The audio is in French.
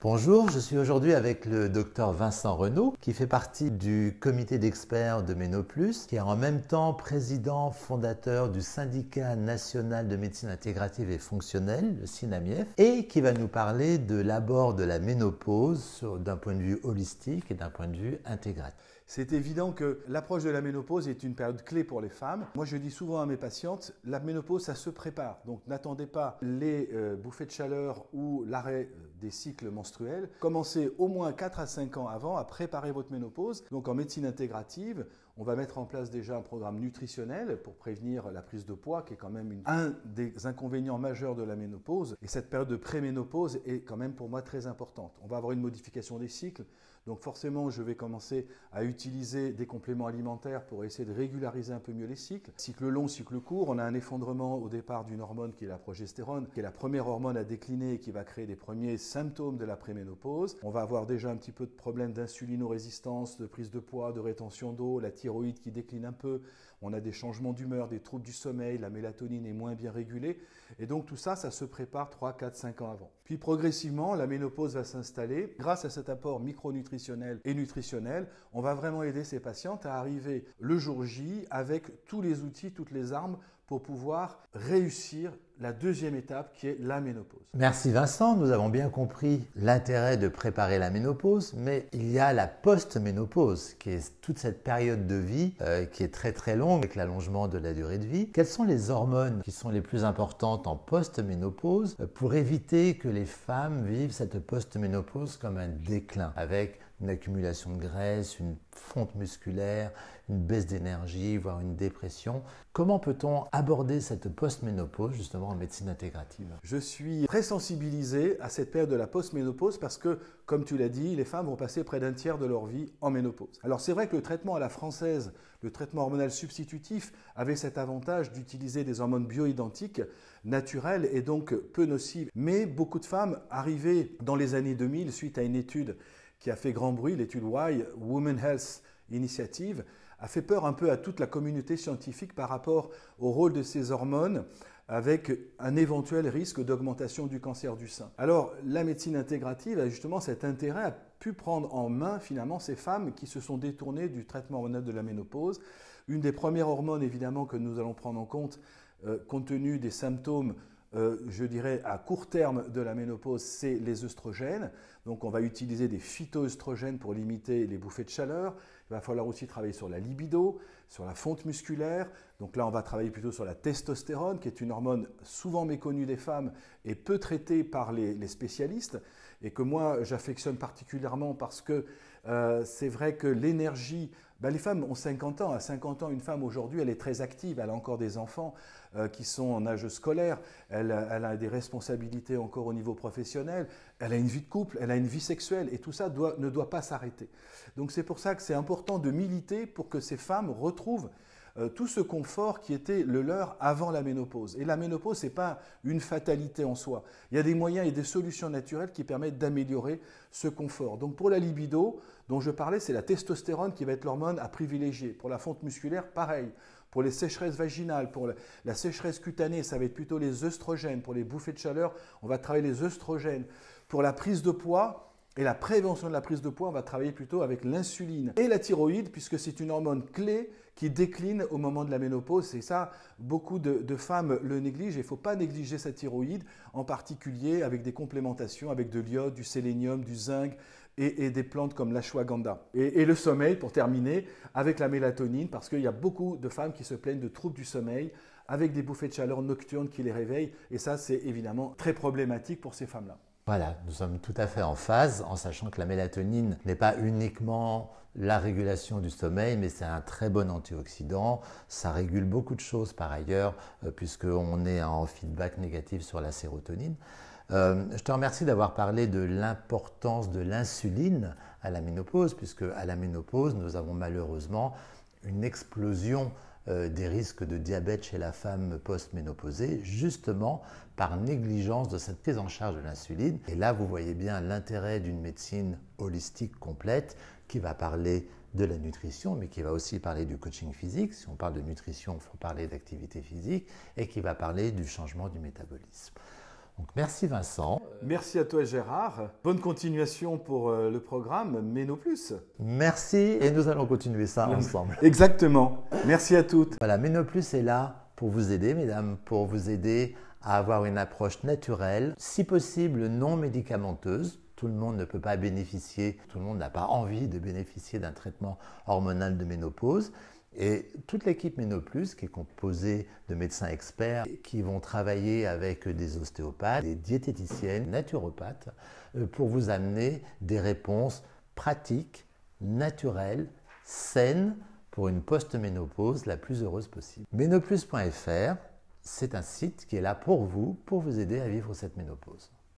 Bonjour, je suis aujourd'hui avec le docteur Vincent Renaud qui fait partie du comité d'experts de Ménoplus, qui est en même temps président fondateur du syndicat national de médecine intégrative et fonctionnelle, le SINAMIEF, et qui va nous parler de l'abord de la ménopause d'un point de vue holistique et d'un point de vue intégratif. C'est évident que l'approche de la ménopause est une période clé pour les femmes. Moi, je dis souvent à mes patientes, la ménopause, ça se prépare. Donc, n'attendez pas les bouffées de chaleur ou l'arrêt des cycles menstruels. Commencez au moins 4 à 5 ans avant à préparer votre ménopause. Donc, en médecine intégrative, on va mettre en place déjà un programme nutritionnel pour prévenir la prise de poids, qui est quand même un des inconvénients majeurs de la ménopause. Et cette période de préménopause est quand même pour moi très importante. On va avoir une modification des cycles. Donc forcément, je vais commencer à utiliser des compléments alimentaires pour essayer de régulariser un peu mieux les cycles. Cycle long, cycle court, on a un effondrement au départ d'une hormone qui est la progestérone, qui est la première hormone à décliner et qui va créer des premiers symptômes de la préménopause. On va avoir déjà un petit peu de problèmes d'insulinorésistance, de prise de poids, de rétention d'eau, la thyroïde qui décline un peu. On a des changements d'humeur, des troubles du sommeil, la mélatonine est moins bien régulée. Et donc tout ça, ça se prépare 3, 4, 5 ans avant. Puis progressivement, la ménopause va s'installer. Grâce à cet apport micronutritionnel et nutritionnel, on va vraiment aider ces patientes à arriver le jour J avec tous les outils, toutes les armes pour pouvoir réussir la deuxième étape qui est la ménopause. Merci Vincent, nous avons bien compris l'intérêt de préparer la ménopause, mais il y a la post-ménopause qui est toute cette période de vie qui est très très longue avec l'allongement de la durée de vie. Quelles sont les hormones qui sont les plus importantes en post-ménopause pour éviter que les femmes vivent cette post-ménopause comme un déclin avec une accumulation de graisse, une fonte musculaire, une baisse d'énergie, voire une dépression. Comment peut-on aborder cette post-ménopause justement en médecine intégrative? Je suis très sensibilisé à cette période de la post-ménopause parce que, comme tu l'as dit, les femmes vont passer près d'un tiers de leur vie en ménopause. Alors c'est vrai que le traitement à la française, le traitement hormonal substitutif, avait cet avantage d'utiliser des hormones bioidentiques, naturelles et donc peu nocives. Mais beaucoup de femmes arrivées dans les années 2000 suite à une étude qui a fait grand bruit, l'étude WHY, Women Health Initiative, a fait peur un peu à toute la communauté scientifique par rapport au rôle de ces hormones avec un éventuel risque d'augmentation du cancer du sein. Alors, la médecine intégrative a justement cet intérêt à pu prendre en main finalement ces femmes qui se sont détournées du traitement hormonal de la ménopause. Une des premières hormones évidemment que nous allons prendre en compte tenu des symptômes je dirais à court terme de la ménopause, c'est les œstrogènes. Donc on va utiliser des phytoœstrogènes pour limiter les bouffées de chaleur. Il va falloir aussi travailler sur la libido, sur la fonte musculaire. Donc là on va travailler plutôt sur la testostérone, qui est une hormone souvent méconnue des femmes et peu traitée par les spécialistes. Et que moi j'affectionne particulièrement parce que c'est vrai que l'énergie, les femmes ont 50 ans. À 50 ans, une femme aujourd'hui, elle est très active. Elle a encore des enfants qui sont en âge scolaire. Elle a des responsabilités encore au niveau professionnel. Elle a une vie de couple, elle a une vie sexuelle. Et tout ça ne doit pas s'arrêter. Donc c'est pour ça que c'est important de militer pour que ces femmes retrouvent tout ce confort qui était le leur avant la ménopause. Et la ménopause, ce n'est pas une fatalité en soi. Il y a des moyens et des solutions naturelles qui permettent d'améliorer ce confort. Donc pour la libido, dont je parlais, c'est la testostérone qui va être l'hormone à privilégier. Pour la fonte musculaire, pareil. Pour les sécheresses vaginales, pour la sécheresse cutanée, ça va être plutôt les œstrogènes. Pour les bouffées de chaleur, on va travailler les œstrogènes. Pour la prise de poids, et la prévention de la prise de poids, on va travailler plutôt avec l'insuline et la thyroïde, puisque c'est une hormone clé qui décline au moment de la ménopause. C'est ça, beaucoup de femmes le négligent. Il ne faut pas négliger sa thyroïde, en particulier avec des complémentations, avec de l'iode, du sélénium, du zinc et des plantes comme l'ashwagandha. Et le sommeil, pour terminer, avec la mélatonine, parce qu'il y a beaucoup de femmes qui se plaignent de troubles du sommeil, avec des bouffées de chaleur nocturnes qui les réveillent. Et ça, c'est évidemment très problématique pour ces femmes-là. Voilà, nous sommes tout à fait en phase, en sachant que la mélatonine n'est pas uniquement la régulation du sommeil, mais c'est un très bon antioxydant. Ça régule beaucoup de choses par ailleurs, puisqu'on est en feedback négatif sur la sérotonine. Je te remercie d'avoir parlé de l'importance de l'insuline à la ménopause, puisque à la ménopause, nous avons malheureusement une explosion des risques de diabète chez la femme post-ménopausée, justement par négligence de cette prise en charge de l'insuline. Et là, vous voyez bien l'intérêt d'une médecine holistique complète qui va parler de la nutrition, mais qui va aussi parler du coaching physique. Si on parle de nutrition, il faut parler d'activité physique, et qui va parler du changement du métabolisme. Donc merci Vincent. Merci à toi Gérard. Bonne continuation pour le programme Ménoplus. Merci et nous allons continuer ça ensemble. Exactement. Merci à toutes. Voilà, Ménoplus est là pour vous aider, mesdames, pour vous aider à avoir une approche naturelle, si possible non médicamenteuse. Tout le monde ne peut pas bénéficier, tout le monde n'a pas envie de bénéficier d'un traitement hormonal de ménopause. Et toute l'équipe Ménoplus, qui est composée de médecins experts qui vont travailler avec des ostéopathes, des diététiciennes, naturopathes, pour vous amener des réponses pratiques, naturelles, saines, pour une post-ménopause la plus heureuse possible. Ménoplus.fr, c'est un site qui est là pour vous aider à vivre cette ménopause.